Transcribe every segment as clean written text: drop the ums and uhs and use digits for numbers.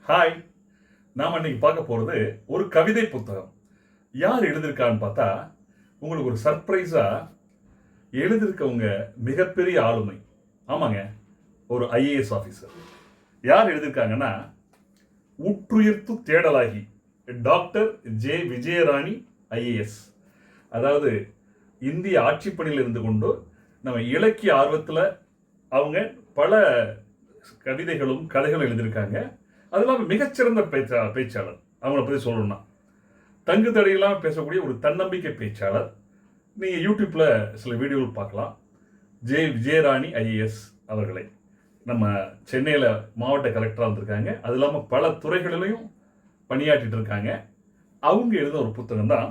Hi. நாம் இன்னைக்கு பார்க்க போகிறது ஒரு கவிதை புத்தகம். யார் எழுதியிருக்கான்னு பார்த்தா, உங்களுக்கு ஒரு சர்ப்ரைஸாக எழுதியிருக்கவங்க மிகப்பெரிய ஆளுமை. ஆமாங்க, ஒரு ஐஏஎஸ் ஆஃபீஸர். யார் எழுதியிருக்காங்கன்னா, உற்றுயிர்த்து தேடலாகி டாக்டர் ஜே விஜயராணி ஐஏஎஸ். அதாவது இந்திய ஆட்சிப்பணியில் இருந்து கொண்டு நம்ம இலக்கிய ஆர்வத்தில் அவங்க பல கவிதைகளும் கதைகளும் எழுதியிருக்காங்க. அது இல்லாமல் மிகச்சிறந்த பேச்சாளர். அவங்கள பற்றி சொல்லணும்னா தங்கு தடையெல்லாம் பேசக்கூடிய ஒரு தன்னம்பிக்கை பேச்சாளர். நீங்கள் யூடியூப்பில் சில வீடியோவில் பார்க்கலாம். ஜே விஜயராணி ஐஏஎஸ் அவர்களை நம்ம சென்னையில் மாவட்ட கலெக்டராக இருந்திருக்காங்க. அது இல்லாமல் பல துறைகளிலையும் பணியாற்றிட்டு இருக்காங்க. அவங்க எழுதின ஒரு புத்தகம் தான்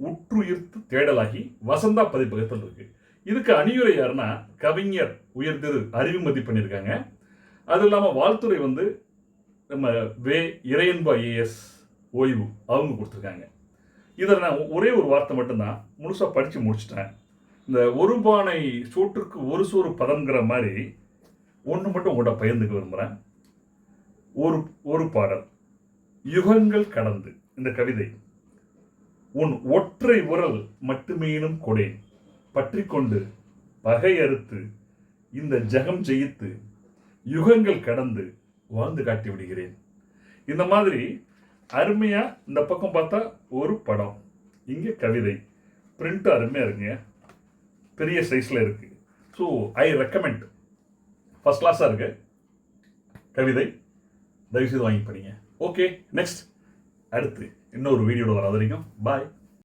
உற்றுயிர்த்து தேடலாகி வசந்தா பதிப்பகத்தில் இருக்கு. இதுக்கு அணியுரை யாருன்னா கவிஞர் உயர்திரு அறிவுமதி பண்ணியிருக்காங்க. அது இல்லாமல் வாழ்த்துறை நம்ம இறையன்பு ஐஏஎஸ் ஓய்வு அவங்க கொடுத்துருக்காங்க. இதில் நான் ஒரே ஒரு வார்த்தை மட்டும்தான் முழுசாக படித்து முடிச்சிட்டேன். இந்த ஒரு பானை சோற்றுக்கு ஒரு சோறு பதங்கிற மாதிரி ஒன்று மட்டும் உங்கள்கிட்ட பகிர்ந்துக்க விரும்புகிறேன். ஒரு பாடல், யுகங்கள் கடந்து. இந்த கவிதை, உன் ஒற்றை உரல் மட்டுமேனும் கொடேன் பற்றி கொண்டு பகை அறுத்து இந்த ஜகம் ஜெயித்து யுகங்கள் கடந்து வாழ்ந்து காட்டி விடுகிறேன். இந்த மாதிரி அருமையாக இந்த பக்கம் பார்த்தா ஒரு படம், இங்கே கவிதை, பிரிண்ட் அருமையாக இருக்குங்க, பெரிய சைஸில் இருக்குது. So I recommend. ஃபர்ஸ்ட் கிளாஸாக இருக்கு கவிதை, தயவுசெய்து வாங்கி படிங்க. ஓகே, நெக்ஸ்ட் அடுத்து இன்னொரு வீடியோட வர வரைக்கும் பாய்.